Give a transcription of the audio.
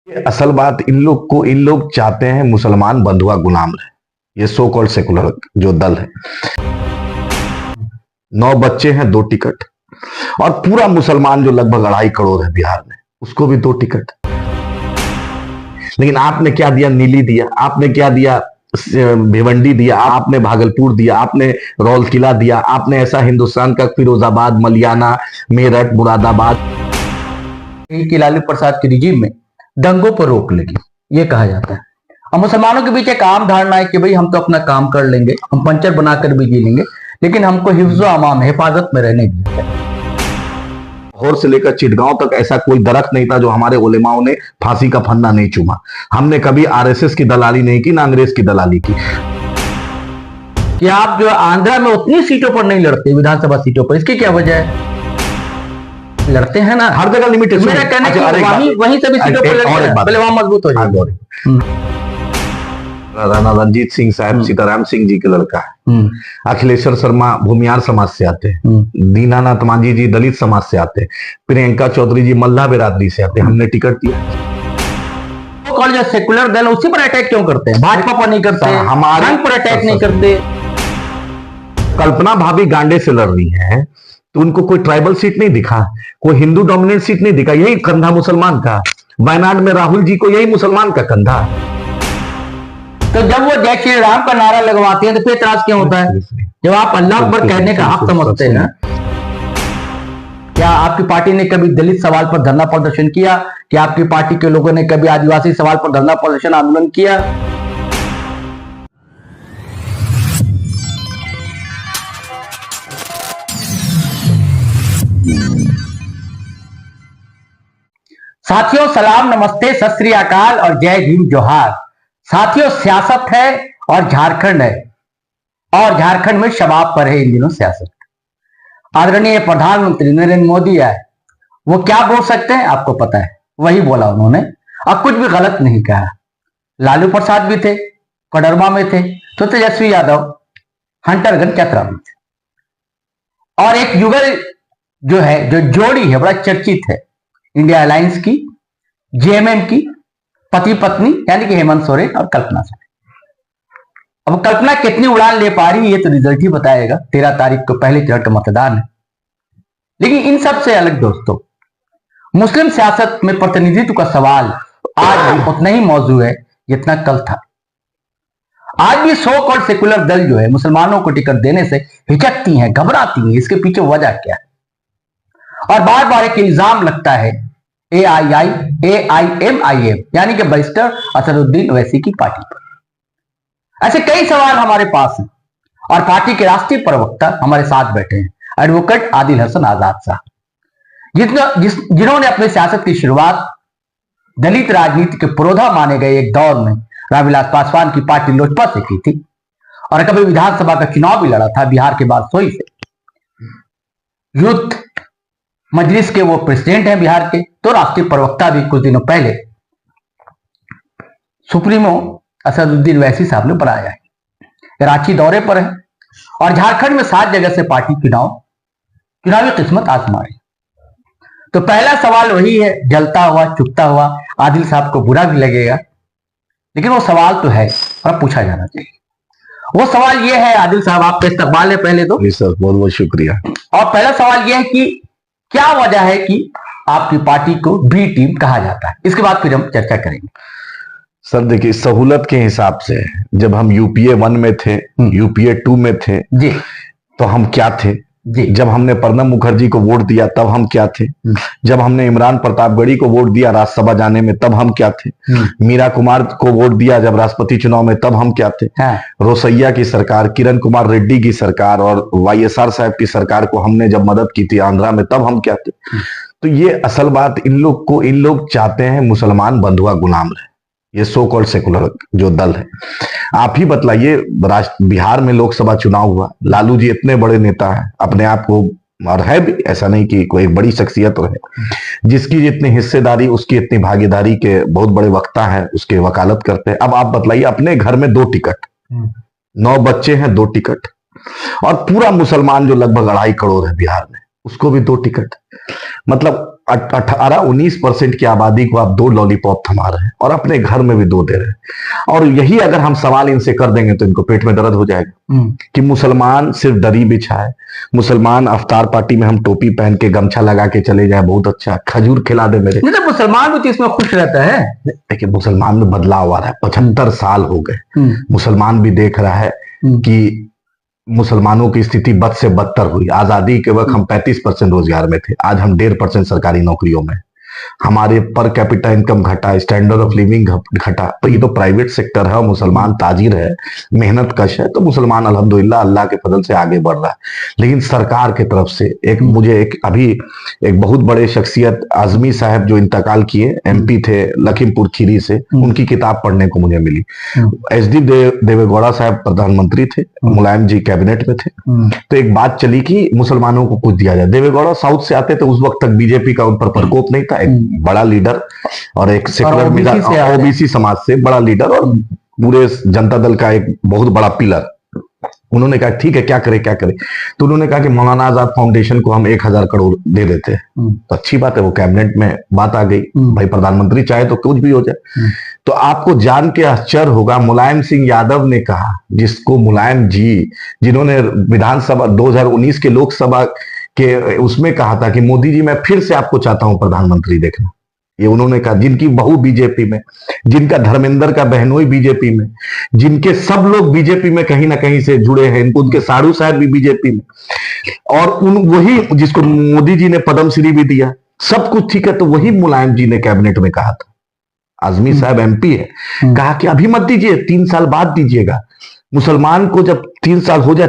असल बात इन लोग चाहते हैं मुसलमान बंधुआ गुलाम रहे। ये सो कॉल्ड सेकुलर जो दल है, 9 बच्चे हैं 2 टिकट, और पूरा मुसलमान जो लगभग 2.5 करोड़ है बिहार में, उसको भी 2 टिकट। लेकिन आपने क्या दिया? नीली दिया, आपने क्या दिया? भिवंडी दिया, आपने भागलपुर दिया, आपने रौलकिला दिया, आपने ऐसा हिंदुस्तान का फिरोजाबाद, मलियाना, मेरठ, मुरादाबाद। कि लालू प्रसाद के रिजीम में दंगों पर रोक लगी, ये कहा जाता है। और मुसलमानों के बीच एक आम धारणा है कि भाई हम तो अपना काम कर लेंगे, हम पंचर बनाकर भी जी लेंगे, लेकिन हमको हिफ्ज़ो अमान, हिफाजत में रहने दिया। लाहौर से लेकर चिटगांव तक ऐसा कोई दरख्त नहीं था जो हमारे उलेमाओं ने फांसी का फंदा नहीं चूमा। हमने कभी आरएसएस की दलाली नहीं की, ना अंग्रेज की दलाली की। कि आप जो आंध्रा में उतनी सीटों पर नहीं लड़ते, विधानसभा सीटों पर, इसकी क्या वजह है? लड़ते हैं ना, हर जगह लिमिटेशन। मेरा कहना है वहीं सभी सीटों पर लड़ते हैं, पहले वहां मजबूत हो जाए। राणा रंजीत सिंह साहब सीताराम सिंह जी के लड़का है। अखिलेश्वर शर्मा भूमियार समाज से आते हैं, दीनानाथ मांझी जी दलित समाज से आते हैं, प्रियंका चौधरी जी मल्ला बिरादरी से आते हैं। हमने टिकट दिया। तो जो सेकुलर दल उसी पर अटैक क्यों करते हैं? भाजपा पर नहीं करते, हमारे पर अटैक नहीं करते। कल्पना भाभी गांडे से लड़ रही है तो उनको कोई ट्राइबल सीट नहीं दिखा, कोई हिंदू डोमिनेंट सीट नहीं दिखा, यही कंधा मुसलमान का। वायनाड में राहुल जी को यही मुसलमान का कंधा। तो जब वो जय श्री राम का नारा लगवाते हैं तो फिर इतराज क्यों होता है? जब आप अल्लाह अकबर कहने का हक समझते हैं ना। क्या आपकी पार्टी ने कभी दलित सवाल पर धरना प्रदर्शन किया? क्या आपकी पार्टी के लोगों ने कभी आदिवासी सवाल पर धरना प्रदर्शन आंदोलन किया? साथियों, सलाम, नमस्ते, सत श्री अकाल और जय भीम जोहार। साथियों, सियासत है और झारखंड है, और झारखंड में शबाब पर है इन दिनों सियासत। आदरणीय प्रधानमंत्री नरेंद्र मोदी आए, वो क्या बोल सकते हैं आपको पता है, वही बोला उन्होंने, अब कुछ भी गलत नहीं कहा। लालू प्रसाद भी थे, कोडरमा में थे, तो तेजस्वी यादव हंटरगंज चतरा में थे। और एक युगल जो है, जो जोड़ी है, बड़ा चर्चित है, इंडिया अलायंस की, जेएमएम की पति पत्नी, यानी कि हेमंत सोरेन और कल्पना सोरेन। अब कल्पना कितनी उड़ान ले पा रही है ये तो रिजल्ट ही बताएगा। 13 तारीख को पहले चरण का मतदान है। लेकिन इन सब से अलग दोस्तों, मुस्लिम सियासत में प्रतिनिधित्व का सवाल आज भी उतना ही मौजूद है जितना कल था। आज भी सो कॉल्ड सेकुलर दल जो है मुसलमानों को टिकट देने से हिचकती हैं, घबराती हैं। इसके पीछे वजह क्या है? और बार बार एक इल्जाम लगता है AIMIM यानी कि बैरिस्टर असदुद्दीन ओवैसी की पार्टी पर। ऐसे कई सवाल हमारे पास हैं और पार्टी के राष्ट्रीय प्रवक्ता हमारे साथ बैठे हैं, एडवोकेट आदिल हसन आजाद साहब, जिन्होंने अपनी सियासत की शुरुआत दलित राजनीति के पुरोधा माने गए एक दौर में रामविलास पासवान की पार्टी लोजपा से की थी, और कभी विधानसभा का चुनाव भी लड़ा था बिहार के बाद सोई से। यूथ मजलिस के वो प्रेसिडेंट हैं बिहार के, तो राष्ट्रीय प्रवक्ता भी कुछ दिनों पहले सुप्रीमो असदुद्दीन ओवैसी साहब ने बनाया है। रांची दौरे पर है और झारखंड में 7 जगह से पार्टी चुनावी किस्मत आजमा रही। तो पहला सवाल वही है, जलता हुआ चुपता हुआ, आदिल साहब को बुरा भी लगेगा, लेकिन वो सवाल तो है और पूछा जाना चाहिए। वो सवाल ये है, आदिल साहब आपका इस्तकबाल है पहले तो। जी सर, बहुत बहुत शुक्रिया। और पहला सवाल यह है कि क्या वजह है कि आपकी पार्टी को बी टीम कहा जाता है? इसके बाद फिर हम चर्चा करेंगे। सर देखिए, सहूलत के हिसाब से जब हम यूपीए 1 में थे, यूपीए 2 में थे जी, तो हम क्या थे जी? जब हमने प्रणब मुखर्जी को वोट दिया तब हम क्या थे? जब हमने इमरान प्रतापगढ़ी को वोट दिया राज्यसभा जाने में तब हम क्या थे? मीरा कुमार को वोट दिया जब राष्ट्रपति चुनाव में तब हम क्या थे? रोसैया की सरकार, किरण कुमार रेड्डी की सरकार और वाईएसआर साहब की सरकार को हमने जब मदद की थी आंध्रा में, तब हम क्या थे? तो ये असल बात, इन लोग चाहते हैं मुसलमान बंधुआ गुलाम रहे। ये सो कॉल्ड सेकुलर जो दल है। आप ही बतलाइए, बिहार में लोकसभा चुनाव हुआ, लालू जी इतने बड़े नेता हैं अपने आप को, और है भी, ऐसा नहीं कि कोई बड़ी शख्सियत है, जिसकी जितनी हिस्सेदारी उसकी इतनी भागीदारी के बहुत बड़े वक्ता है, उसके वकालत करते हैं। अब आप बतलाइए, अपने घर में 2 टिकट, 9 बच्चे हैं 2 टिकट, और पूरा मुसलमान जो लगभग 2.5 करोड़ है बिहार में, उसको भी 2 टिकट। मतलब 18-19% की आबादी को आप 2 लॉलीपॉप थमा रहे हैं और अपने घर में भी 2 दे रहे हैं। और यही अगर हम सवाल इनसे कर देंगे तो इनको पेट में दर्द हो जाएगा कि मुसलमान सिर्फ दरी बिछा है, मुसलमान अफ्तार पार्टी में हम टोपी पहन के गमछा लगा के चले जाए, बहुत अच्छा, खजूर खिला दे मेरे। तो मुसलमान भी तो इसमें खुश रहता है। देखिए मुसलमान में बदलाव आ रहा है, 75 साल हो गए, मुसलमान भी देख रहा है कि मुसलमानों की स्थिति बद से बदतर हुई। आजादी के वक्त हम 35% रोजगार में थे, आज हम 1.5% सरकारी नौकरियों में। हमारे पर कैपिटा इनकम घटा, स्टैंडर्ड ऑफ लिविंग घटा। तो ये तो प्राइवेट सेक्टर है और मुसलमान ताजिर है, मेहनत कश है, तो मुसलमान अल्हम्दुलिल्लाह अल्लाह के फजल से आगे बढ़ रहा है। लेकिन सरकार की तरफ से मुझे अभी एक बहुत बड़े शख्सियत आजमी साहब जो इंतकाल किए, MP थे लखीमपुर खीरी से, उनकी किताब पढ़ने को मुझे मिली। HD देवेगौड़ा साहब प्रधानमंत्री थे, मुलायम जी कैबिनेट में थे, तो एक बात चली कि मुसलमानों को कुछ दिया जाए। देवेगौड़ा साउथ से आते थे, उस वक्त तक बीजेपी का उन पर प्रकोप नहीं था, बड़ा लीडर और एक सेकुलर OBC समाज से बड़ा लीडर और पूरे जनता दल का एक बहुत बड़ा पिलर। उन्होंने कहा ठीक है क्या करे क्या करे, तो उन्होंने कहा कि मौलाना आजाद फाउंडेशन को हम 1000 करोड़ दे देते हैं। तो अच्छी बात है, वो कैबिनेट में बात आ गई, भाई प्रधानमंत्री चाहे तो कुछ भी हो जाए। तो आपको जान के आश्चर्य होगा, मुलायम सिंह यादव ने कहा, जिसको मुलायम जी जिन्होंने विधानसभा 2019 के लोकसभा कि उसमें कहा था कि मोदी जी मैं फिर से आपको चाहता हूं प्रधानमंत्री देखना, ये उन्होंने कहा। जिनकी बहू बीजेपी में, जिनका धर्मेंद्र का बहनोई बीजेपी में, जिनके सब लोग बीजेपी में कहीं ना कहीं से जुड़े हैं, इनको उनके साड़ू साहब भी बीजेपी में, और वही जिसको मोदी जी ने पद्मश्री भी दिया, सब कुछ ठीक है, तो वही मुलायम जी ने कैबिनेट में कहा था। आजमी साहब MP है, कहा कि अभी मत दीजिए, 3 साल बाद दीजिएगा। मुसलमान को जब 3 साल हो जाए